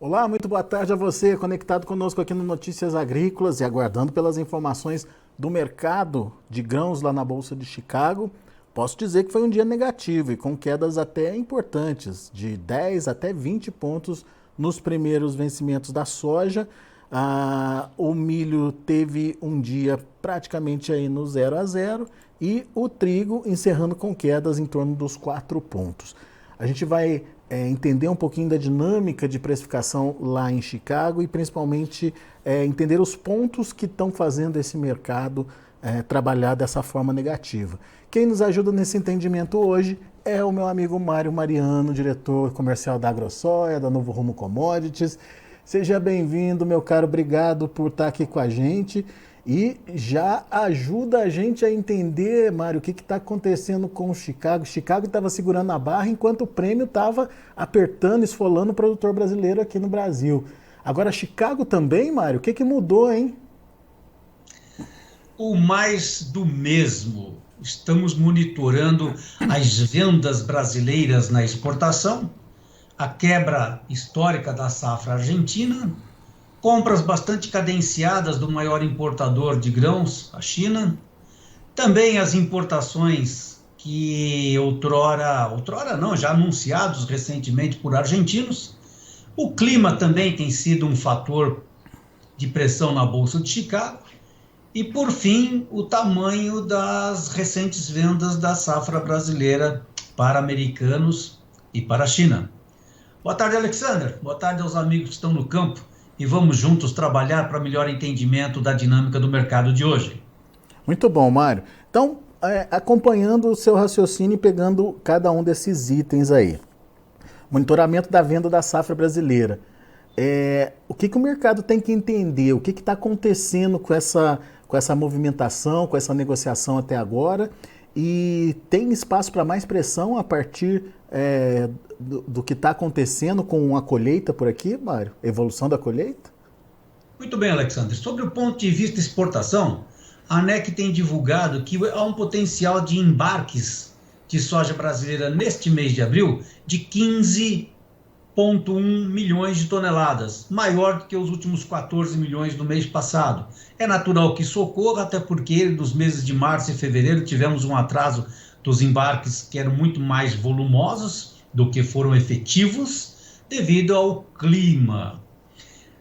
Olá, muito boa tarde a você, conectado conosco aqui no Notícias Agrícolas e aguardando pelas informações do mercado de grãos lá na Bolsa de Chicago. Posso dizer que foi um dia negativo e com quedas até importantes, de 10 até 20 pontos nos primeiros vencimentos da soja. O milho teve um dia praticamente aí no 0 a 0 e o trigo encerrando com quedas em torno dos 4 pontos. A gente vai entender um pouquinho da dinâmica de precificação lá em Chicago e principalmente entender os pontos que estão fazendo esse mercado trabalhar dessa forma negativa. Quem nos ajuda nesse entendimento hoje é o meu amigo Mário Mariano, diretor comercial da AgroSoja, da Novo Rumo Commodities. Seja bem-vindo, meu caro, obrigado por estar aqui com a gente. E já ajuda a gente a entender, Mário, o que está acontecendo com o Chicago. Chicago estava segurando a barra enquanto o prêmio estava apertando, esfolando o produtor brasileiro aqui no Brasil. Agora, Chicago também, Mário, o que mudou, hein? O mais do mesmo. Estamos monitorando as vendas brasileiras na exportação, a quebra histórica da safra argentina, compras bastante cadenciadas do maior importador de grãos, a China. Também as importações que outrora não, já anunciados recentemente por argentinos. O clima também tem sido um fator de pressão na Bolsa de Chicago. E, por fim, o tamanho das recentes vendas da safra brasileira para americanos e para a China. Boa tarde, Alexander. Boa tarde aos amigos que estão no campo. E vamos juntos trabalhar para melhor entendimento da dinâmica do mercado de hoje. Muito bom, Mário. Então, acompanhando o seu raciocínio e pegando cada um desses itens aí. Monitoramento da venda da safra brasileira. O que o mercado tem que entender? O que está acontecendo com essa movimentação, com essa negociação até agora? E tem espaço para mais pressão a partir do que está acontecendo com a colheita por aqui, Mário? Evolução da colheita? Muito bem, Alexandre. Sobre o ponto de vista exportação, a ANEC tem divulgado que há um potencial de embarques de soja brasileira neste mês de abril de 15,1 milhões de toneladas, maior do que os últimos 14 milhões do mês passado. É natural que isso ocorra, até porque nos meses de março e fevereiro tivemos um atraso dos embarques que eram muito mais volumosos do que foram efetivos, devido ao clima.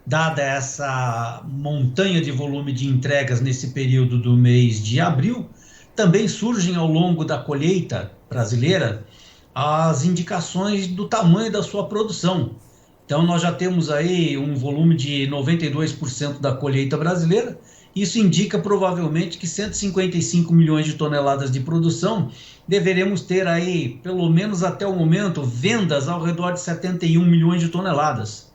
Dada essa montanha de volume de entregas nesse período do mês de abril, também surgem ao longo da colheita brasileira as indicações do tamanho da sua produção. Então nós já temos aí um volume de 92% da colheita brasileira. Isso indica provavelmente que 155 milhões de toneladas de produção deveremos ter aí, pelo menos até o momento, vendas ao redor de 71 milhões de toneladas.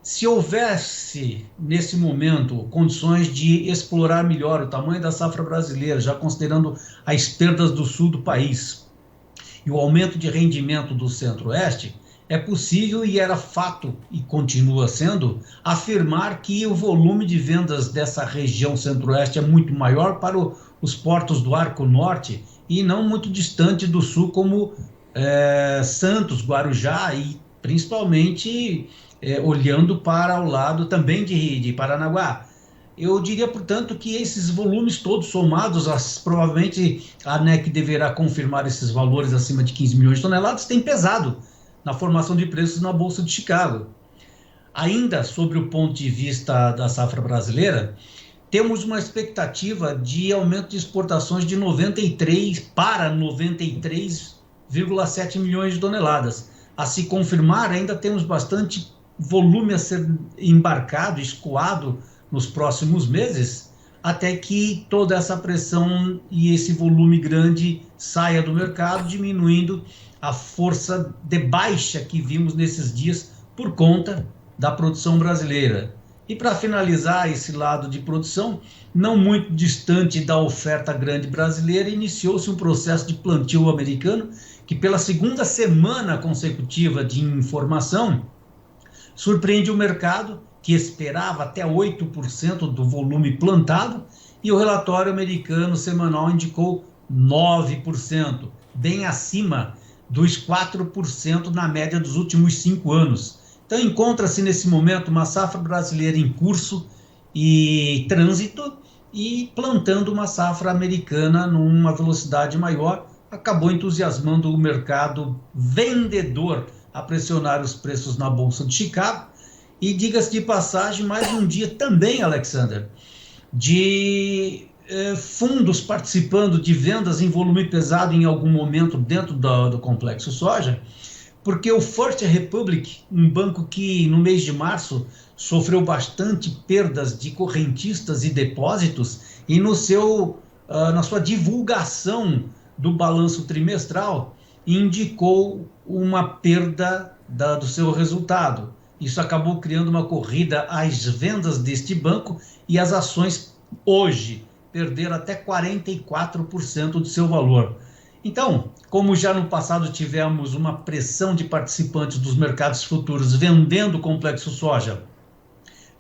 Se houvesse, nesse momento, condições de explorar melhor o tamanho da safra brasileira, já considerando as perdas do sul do país e o aumento de rendimento do centro-oeste, é possível e era fato, e continua sendo, afirmar que o volume de vendas dessa região centro-oeste é muito maior para os portos do Arco Norte e não muito distante do sul, como Santos, Guarujá e principalmente olhando para o lado também de Paranaguá. Eu diria, portanto, que esses volumes todos somados, provavelmente a ANEC deverá confirmar esses valores acima de 15 milhões de toneladas, tem pesado na formação de preços na Bolsa de Chicago. Ainda sobre o ponto de vista da safra brasileira, temos uma expectativa de aumento de exportações de 93 para 93,7 milhões de toneladas. A se confirmar, ainda temos bastante volume a ser embarcado, escoado nos próximos meses, até que toda essa pressão e esse volume grande saia do mercado, diminuindo a força de baixa que vimos nesses dias por conta da produção brasileira. E para finalizar esse lado de produção, não muito distante da oferta grande brasileira, iniciou-se um processo de plantio americano que, pela segunda semana consecutiva de informação, surpreende o mercado, que esperava até 8% do volume plantado, e o relatório americano semanal indicou 9%, bem acima dos 4% na média dos últimos 5 anos. Então, encontra-se nesse momento uma safra brasileira em curso e trânsito e plantando uma safra americana numa velocidade maior, acabou entusiasmando o mercado vendedor a pressionar os preços na Bolsa de Chicago. E diga-se de passagem, mais um dia também, Alexander, de fundos participando de vendas em volume pesado em algum momento dentro do complexo soja, porque o First Republic, um banco que no mês de março sofreu bastante perdas de correntistas e depósitos, e na sua divulgação do balanço trimestral, indicou uma perda do seu resultado. Isso acabou criando uma corrida às vendas deste banco e as ações hoje perderam até 44% do seu valor. Então, como já no passado tivemos uma pressão de participantes dos mercados futuros vendendo o complexo soja,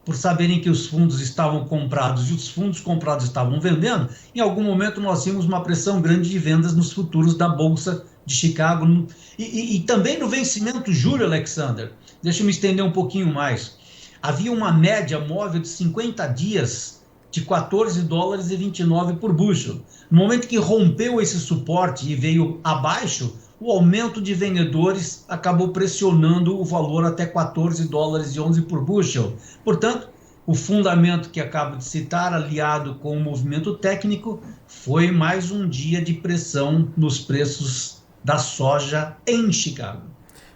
por saberem que os fundos estavam comprados e os fundos comprados estavam vendendo, em algum momento nós tínhamos uma pressão grande de vendas nos futuros da Bolsa de Chicago. E também no vencimento julho, Alexander, deixa eu me estender um pouquinho mais. Havia uma média móvel de 50 dias de $14,29 por bushel. No momento que rompeu esse suporte e veio abaixo, o aumento de vendedores acabou pressionando o valor até $14,11 por bushel. Portanto, o fundamento que acabo de citar, aliado com o movimento técnico, foi mais um dia de pressão nos preços da soja em Chicago.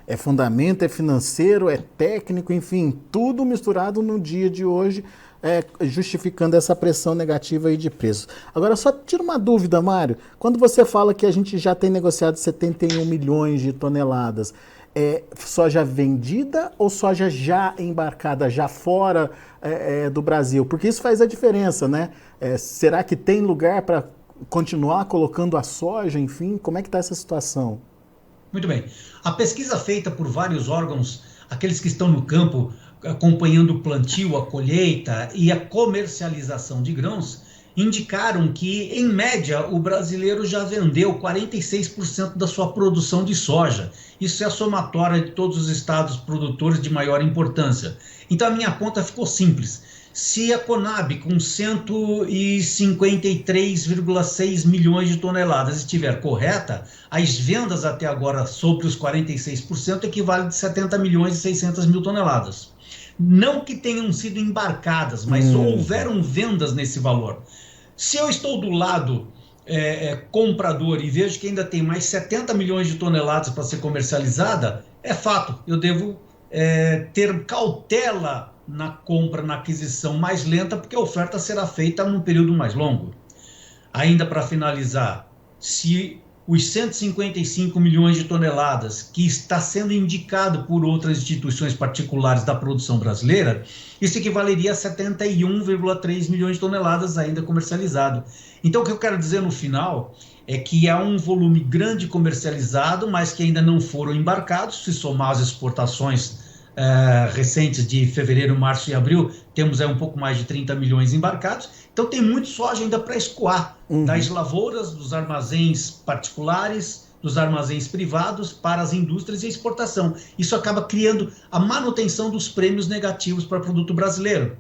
É fundamento, é financeiro, é técnico, enfim, tudo misturado no dia de hoje, justificando essa pressão negativa aí de preços. Agora, só tira uma dúvida, Mário. Quando você fala que a gente já tem negociado 71 milhões de toneladas, soja vendida ou soja já embarcada, já fora do Brasil? Porque isso faz a diferença, né? Será que tem lugar para continuar colocando a soja, enfim? Como é que está essa situação? Muito bem. A pesquisa feita por vários órgãos, aqueles que estão no campo, acompanhando o plantio, a colheita e a comercialização de grãos, indicaram que, em média, o brasileiro já vendeu 46% da sua produção de soja. Isso é a somatória de todos os estados produtores de maior importância. Então, a minha conta ficou simples. Se a Conab, com 153,6 milhões de toneladas, estiver correta, as vendas até agora sobre os 46% equivalem a 70 milhões e 600 mil toneladas. Não que tenham sido embarcadas, mas houveram vendas nesse valor. Se eu estou do lado comprador e vejo que ainda tem mais 70 milhões de toneladas para ser comercializada, é fato, eu devo ter cautela na compra, na aquisição mais lenta, porque a oferta será feita num período mais longo. Ainda para finalizar, se os 155 milhões de toneladas que está sendo indicado por outras instituições particulares da produção brasileira, isso equivaleria a 71,3 milhões de toneladas ainda comercializado. Então, o que eu quero dizer no final é que há um volume grande comercializado, mas que ainda não foram embarcados. Se somar as exportações recentes de fevereiro, março e abril, temos um pouco mais de 30 milhões embarcados. Então tem muito soja ainda para escoar, das lavouras, dos armazéns particulares, dos armazéns privados para as indústrias e exportação. Isso acaba criando a manutenção dos prêmios negativos para o produto brasileiro.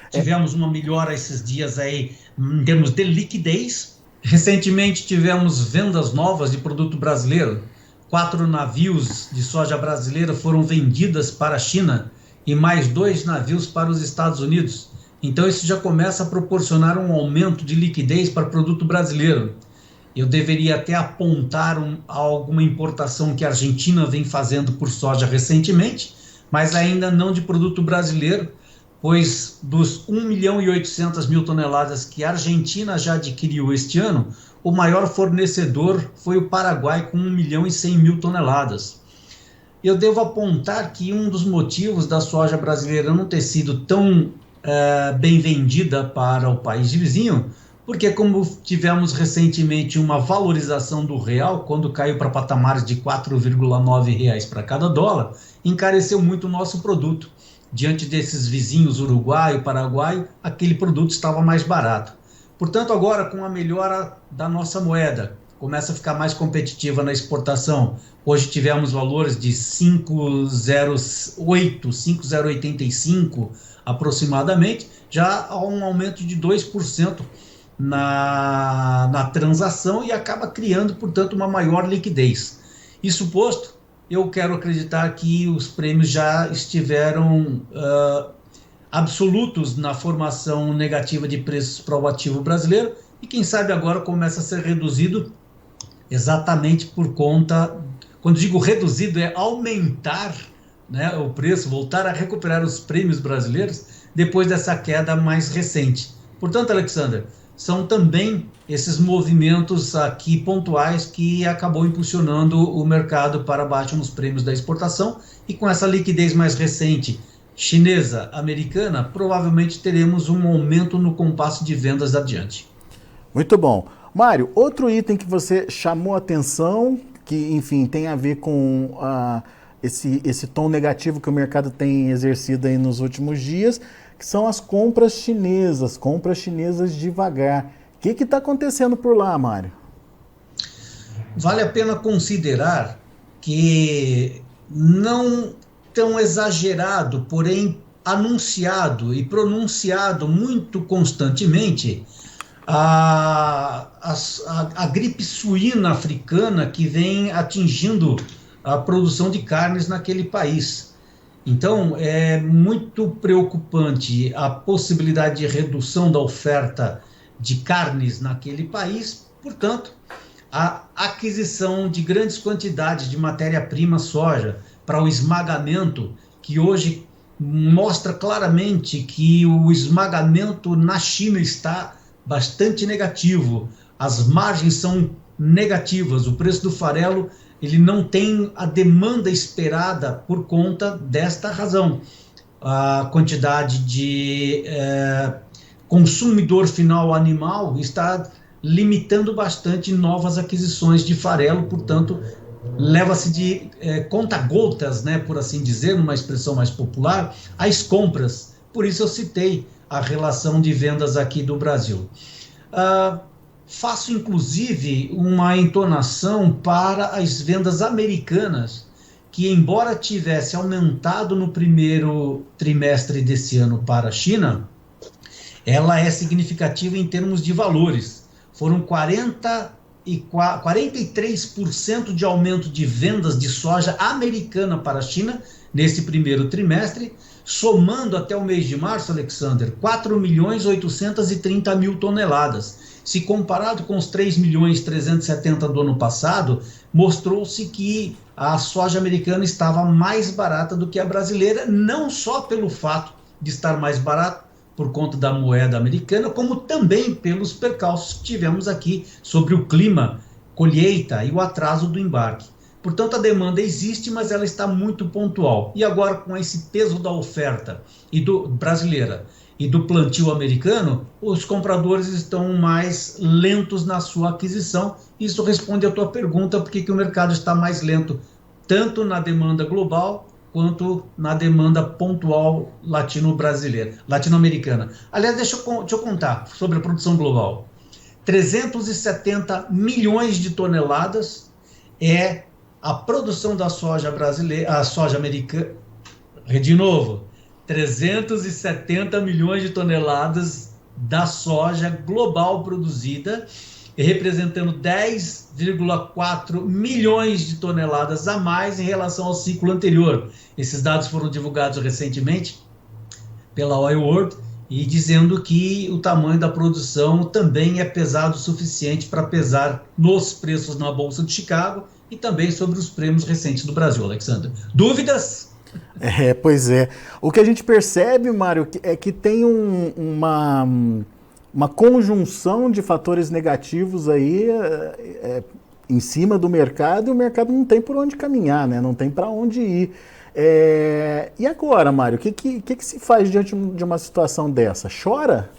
Tivemos uma melhora esses dias aí em termos de liquidez. Recentemente tivemos vendas novas de produto brasileiro. 4 navios de soja brasileira foram vendidas para a China e mais 2 navios para os Estados Unidos. Então isso já começa a proporcionar um aumento de liquidez para o produto brasileiro. Eu deveria até apontar alguma importação que a Argentina vem fazendo por soja recentemente, mas ainda não de produto brasileiro, pois dos 1.800.000 toneladas que a Argentina já adquiriu este ano, o maior fornecedor foi o Paraguai, com 1.100.000 toneladas. Eu devo apontar que um dos motivos da soja brasileira não ter sido tão bem vendida para o país vizinho, porque como tivemos recentemente uma valorização do real, quando caiu para patamares de R$ 4,9 para cada dólar, encareceu muito o nosso produto. Diante desses vizinhos uruguaio, paraguaio, aquele produto estava mais barato. Portanto, agora com a melhora da nossa moeda, começa a ficar mais competitiva na exportação. Hoje tivemos valores de 5,08, 5,085 aproximadamente, já há um aumento de 2% na transação e acaba criando, portanto, uma maior liquidez. Isso posto, eu quero acreditar que os prêmios já estiveram absolutos na formação negativa de preços para o ativo brasileiro e quem sabe agora começa a ser reduzido exatamente por conta, quando digo reduzido é aumentar, né, o preço, voltar a recuperar os prêmios brasileiros depois dessa queda mais recente. Portanto, Alexander, são também esses movimentos aqui pontuais que acabou impulsionando o mercado para baixo nos prêmios da exportação e com essa liquidez mais recente chinesa, americana, provavelmente teremos um aumento no compasso de vendas adiante. Muito bom. Mário, outro item que você chamou a atenção, que, enfim, tem a ver com esse tom negativo que o mercado tem exercido aí nos últimos dias, que são as compras chinesas devagar. O que está acontecendo por lá, Mário? Vale a pena considerar que não tão exagerado, porém anunciado e pronunciado muito constantemente a gripe suína africana que vem atingindo a produção de carnes naquele país. Então, é muito preocupante a possibilidade de redução da oferta de carnes naquele país, portanto, a aquisição de grandes quantidades de matéria-prima soja para o esmagamento, que hoje mostra claramente que o esmagamento na China está bastante negativo, as margens são negativas, o preço do farelo ele não tem a demanda esperada por conta desta razão. A quantidade de consumidor final animal está limitando bastante novas aquisições de farelo, portanto, leva-se de conta-gotas, né, por assim dizer, numa expressão mais popular, as compras. Por isso eu citei a relação de vendas aqui do Brasil. Faço, inclusive, uma entonação para as vendas americanas, que, embora tivesse aumentado no primeiro trimestre desse ano para a China, ela é significativa em termos de valores. Foram 43% de aumento de vendas de soja americana para a China nesse primeiro trimestre, somando até o mês de março, Alexander, 4.830.000 toneladas. Se comparado com os 3.370.000 do ano passado, mostrou-se que a soja americana estava mais barata do que a brasileira, não só pelo fato de estar mais barata por conta da moeda americana, como também pelos percalços que tivemos aqui sobre o clima, colheita e o atraso do embarque. Portanto, a demanda existe, mas ela está muito pontual. E agora, com esse peso da oferta brasileira e do plantio americano, os compradores estão mais lentos na sua aquisição. Isso responde à tua pergunta, por que o mercado está mais lento, tanto na demanda global, quanto na demanda pontual latino-americana. Aliás, deixa eu contar sobre a produção global. 370 milhões de toneladas é a produção da soja brasileira, a soja americana, de novo, 370 milhões de toneladas da soja global produzida, representando 10,4 milhões de toneladas a mais em relação ao ciclo anterior. Esses dados foram divulgados recentemente pela Oil World e dizendo que o tamanho da produção também é pesado o suficiente para pesar nos preços na Bolsa de Chicago e também sobre os prêmios recentes do Brasil, Alexandre. Dúvidas? Pois é. O que a gente percebe, Mário, é que tem uma conjunção de fatores negativos aí em cima do mercado, e o mercado não tem por onde caminhar, né? Não tem para onde ir. E agora, Mário, o que se faz diante de uma situação dessa? Chora?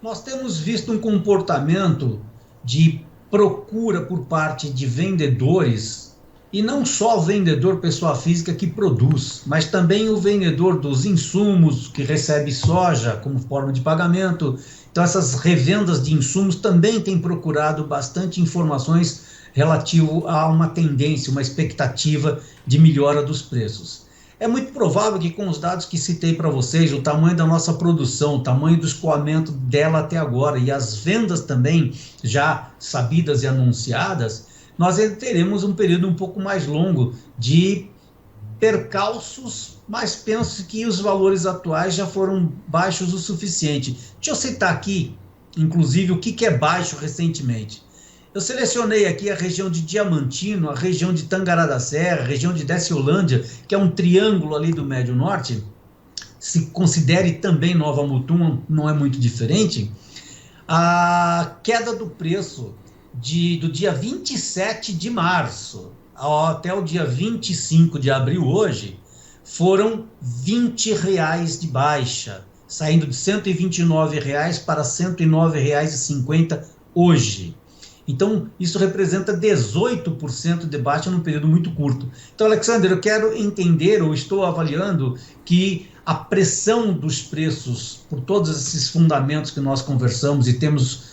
Nós temos visto um comportamento de procura por parte de vendedores, e não só o vendedor pessoa física que produz, mas também o vendedor dos insumos que recebe soja como forma de pagamento, Então, essas revendas de insumos também têm procurado bastante informações relativo a uma tendência, uma expectativa de melhora dos preços. É muito provável que, com os dados que citei para vocês, o tamanho da nossa produção, o tamanho do escoamento dela até agora e as vendas também já sabidas e anunciadas, nós teremos um período um pouco mais longo de percalços, mas penso que os valores atuais já foram baixos o suficiente. Deixa eu citar aqui, inclusive, o que é baixo recentemente. Eu selecionei aqui a região de Diamantino, a região de Tangará da Serra, a região de Desciolândia, que é um triângulo ali do Médio Norte. Se considere também Nova Mutum, não é muito diferente. A queda do preço do dia 27 de março até o dia 25 de abril hoje, foram R$ 20 de baixa, saindo de R$ 129 para R$ 109,50 hoje. Então, isso representa 18% de baixa num período muito curto. Então, Alexander, eu quero entender, ou estou avaliando, que a pressão dos preços, por todos esses fundamentos que nós conversamos e temos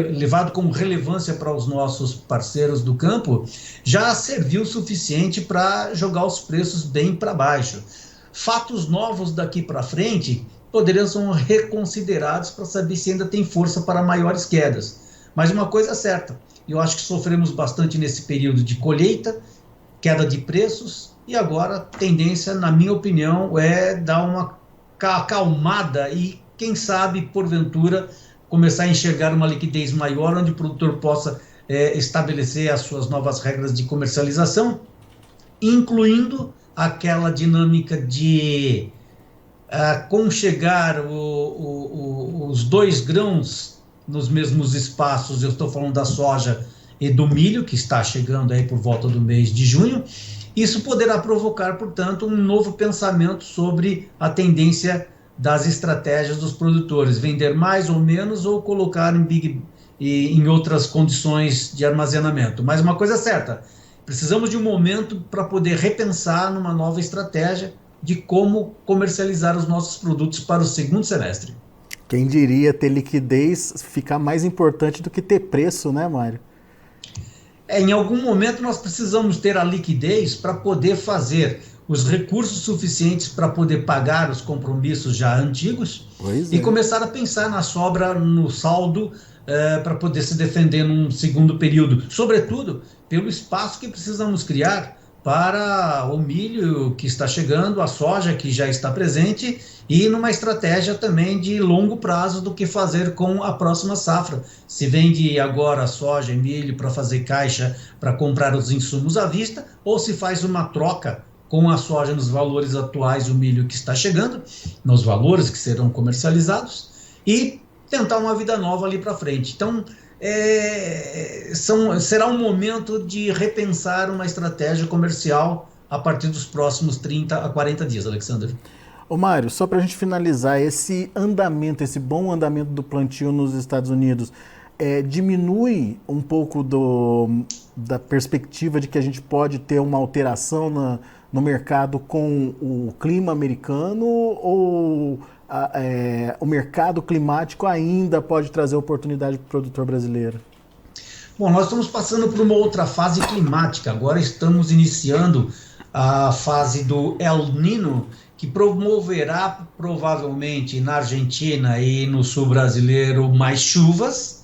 levado como relevância para os nossos parceiros do campo, já serviu o suficiente para jogar os preços bem para baixo. Fatos novos daqui para frente poderiam ser reconsiderados para saber se ainda tem força para maiores quedas. Mas uma coisa é certa, eu acho que sofremos bastante nesse período de colheita, queda de preços, e agora a tendência, na minha opinião, é dar uma acalmada e, quem sabe, porventura, começar a enxergar uma liquidez maior, onde o produtor possa estabelecer as suas novas regras de comercialização, incluindo aquela dinâmica de conchegar os dois grãos nos mesmos espaços. Eu estou falando da soja e do milho, que está chegando aí por volta do mês de junho. Isso poderá provocar, portanto, um novo pensamento sobre a tendência das estratégias dos produtores, vender mais ou menos ou colocar em outras condições de armazenamento. Mas uma coisa é certa, precisamos de um momento para poder repensar numa nova estratégia de como comercializar os nossos produtos para o segundo semestre. Quem diria ter liquidez ficar mais importante do que ter preço, né, Mário? Em algum momento nós precisamos ter a liquidez para poder fazer os recursos suficientes para poder pagar os compromissos já antigos e começar a pensar na sobra, no saldo, para poder se defender num segundo período. Sobretudo, pelo espaço que precisamos criar para o milho que está chegando, a soja que já está presente e numa estratégia também de longo prazo do que fazer com a próxima safra. Se vende agora soja e milho para fazer caixa para comprar os insumos à vista ou se faz uma troca com a soja nos valores atuais, o milho que está chegando, nos valores que serão comercializados, e tentar uma vida nova ali para frente. Então, será um momento de repensar uma estratégia comercial a partir dos próximos 30 a 40 dias, Alexander. Ô Mário, só para a gente finalizar, esse bom andamento do plantio nos Estados Unidos, diminui um pouco da perspectiva de que a gente pode ter uma alteração no mercado com o clima americano, ou o mercado climático ainda pode trazer oportunidade para o produtor brasileiro? Bom, nós estamos passando por uma outra fase climática. Agora estamos iniciando a fase do El Niño, que promoverá provavelmente na Argentina e no sul brasileiro mais chuvas,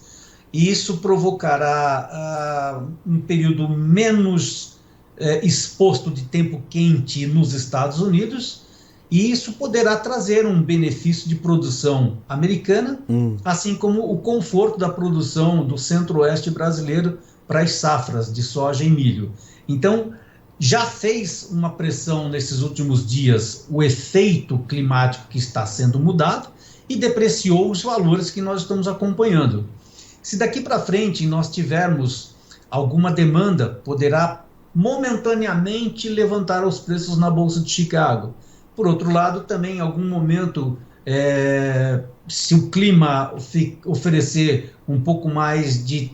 e isso provocará um período menos exposto de tempo quente nos Estados Unidos, e isso poderá trazer um benefício de produção americana, assim como o conforto da produção do centro-oeste brasileiro para as safras de soja e milho. Então, já fez uma pressão nesses últimos dias o efeito climático que está sendo mudado e depreciou os valores que nós estamos acompanhando. Se daqui para frente nós tivermos alguma demanda, poderá momentaneamente levantar os preços na Bolsa de Chicago. Por outro lado, também em algum momento, se o clima oferecer um pouco mais de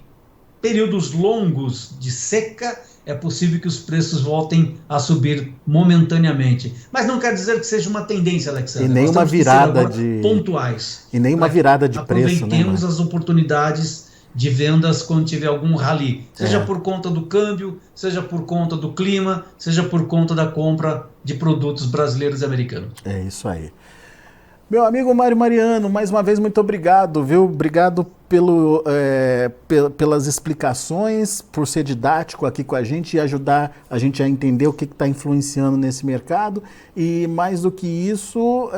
períodos longos de seca, é possível que os preços voltem a subir momentaneamente. Mas não quer dizer que seja uma tendência, Alexandre. E nem uma virada de pontuais. E nem uma virada de preço, né? Aproveitemos as oportunidades de vendas quando tiver algum rally, seja por conta do câmbio, seja por conta do clima, seja por conta da compra de produtos brasileiros e americanos. É isso aí. Meu amigo Mário Mariano, mais uma vez muito obrigado, viu? Obrigado pelas explicações, por ser didático aqui com a gente e ajudar a gente a entender o que está influenciando nesse mercado e, mais do que isso,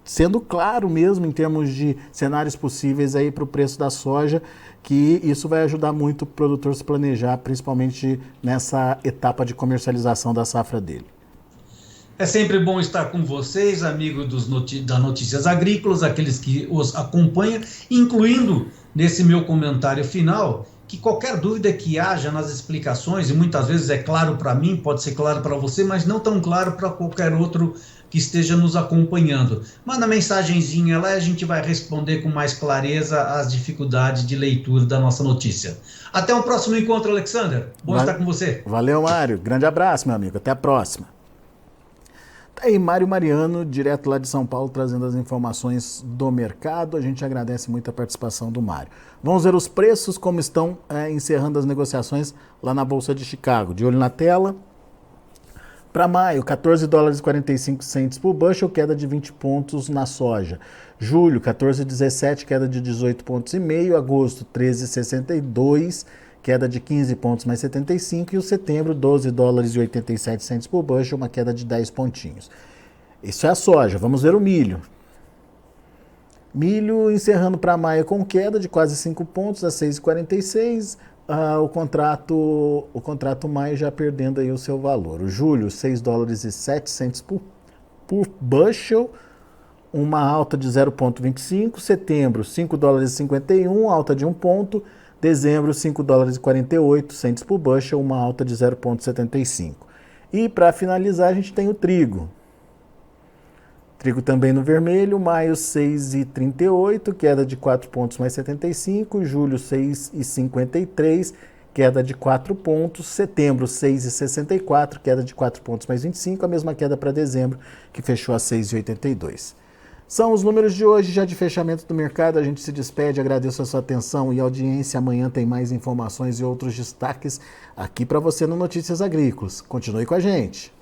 sendo claro mesmo em termos de cenários possíveis aí para o preço da soja, que isso vai ajudar muito o produtor a se planejar, principalmente nessa etapa de comercialização da safra dele. É sempre bom estar com vocês, amigos da Notícias Agrícolas, aqueles que os acompanham, incluindo nesse meu comentário final, que qualquer dúvida que haja nas explicações, e muitas vezes é claro para mim, pode ser claro para você, mas não tão claro para qualquer outro que esteja nos acompanhando. Manda mensagenzinha lá e a gente vai responder com mais clareza as dificuldades de leitura da nossa notícia. Até o próximo encontro, Alexander. Bom estar com você. Valeu, Mário. Grande abraço, meu amigo. Até a próxima. Tá aí Mário Mariano, direto lá de São Paulo, trazendo as informações do mercado. A gente agradece muito a participação do Mário. Vamos ver os preços, como estão encerrando as negociações lá na Bolsa de Chicago. De olho na tela. Para maio, 14 dólares e 45 centes por bushel, queda de 20 pontos na soja. Julho, 14,17, queda de 18 pontos e meio. Agosto, 13,62, queda de 15 pontos mais 75, e o setembro, 12 dólares e 87 centes por bushel, uma queda de 10 pontinhos. Isso é a soja. Vamos ver o milho. Milho encerrando para maio com queda de quase 5 pontos a 6,46. O contrato maio já perdendo aí o seu valor. O julho, 6 dólares e 7 centes por bushel, uma alta de 0,25. Setembro, 5 dólares e 51, alta de 1 ponto. Dezembro, 5 dólares e 48 centes por bushel, uma alta de 0,75. E para finalizar, a gente tem o trigo. Trigo também no vermelho, maio 6,38, queda de 4 pontos mais 75, julho 6,53, queda de 4 pontos, setembro 6,64, queda de 4 pontos mais 25, a mesma queda para dezembro, que fechou a 6,82. São os números de hoje, já de fechamento do mercado. A gente se despede, agradeço a sua atenção e audiência. Amanhã tem mais informações e outros destaques aqui para você no Notícias Agrícolas. Continue com a gente.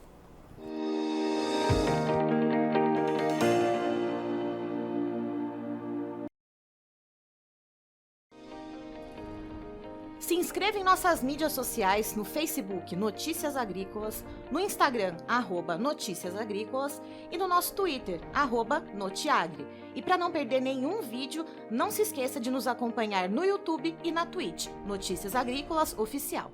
Se inscreva em nossas mídias sociais, no Facebook Notícias Agrícolas, no Instagram @Notícias Agrícolas e no nosso Twitter @Notiagre. E para não perder nenhum vídeo, não se esqueça de nos acompanhar no YouTube e na Twitch, Notícias Agrícolas Oficial.